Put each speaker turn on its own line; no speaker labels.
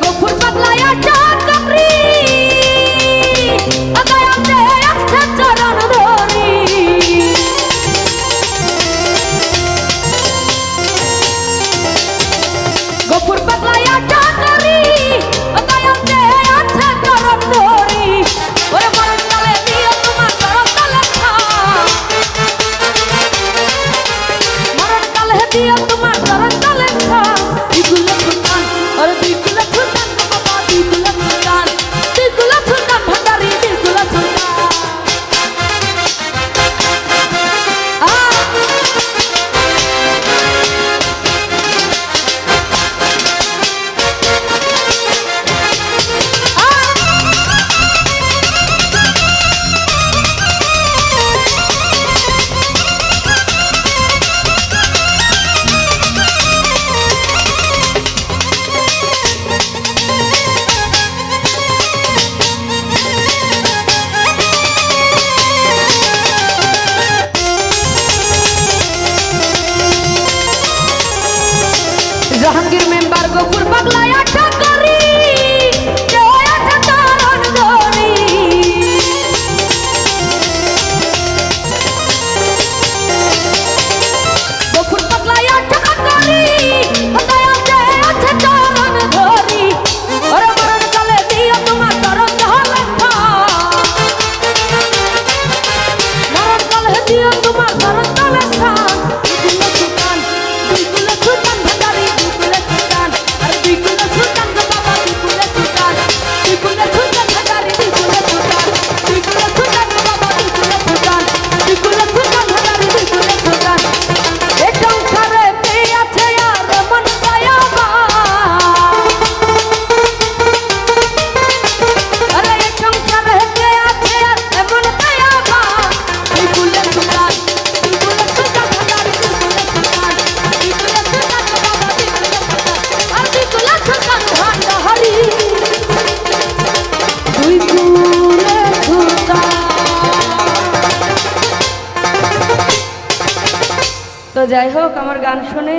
গফুর পাগলায়া চাকরি আগায়াতে আছে চরণ ধরি গফুর পাগলায়া চাকরি আগায়াতে আছে চরণ ধরি ওরে মরণ কালে দিও তোমার চরণ তলে মরণ কালে দিও তোমার চরণ তলে দিগুলা সুলতান ওরে দিগুলা সুলতান বাবা দিগুলা সুলতান ভান্ডারি দিগুলা সুলতান জাহাঙ্গীর মেম্বার গফুর পাগলায়া চাকরি আছে চরণ ধরি গফুর পাগলায়া চাকরি আছে চরণ ধরি ওরে মরণ কালে দিও তোমার চরণ ধলে মরণ কালে দিও তোমার চরণ ধলে সুলতান ভান্ডারি তো যাই হোক আমার গান শুনে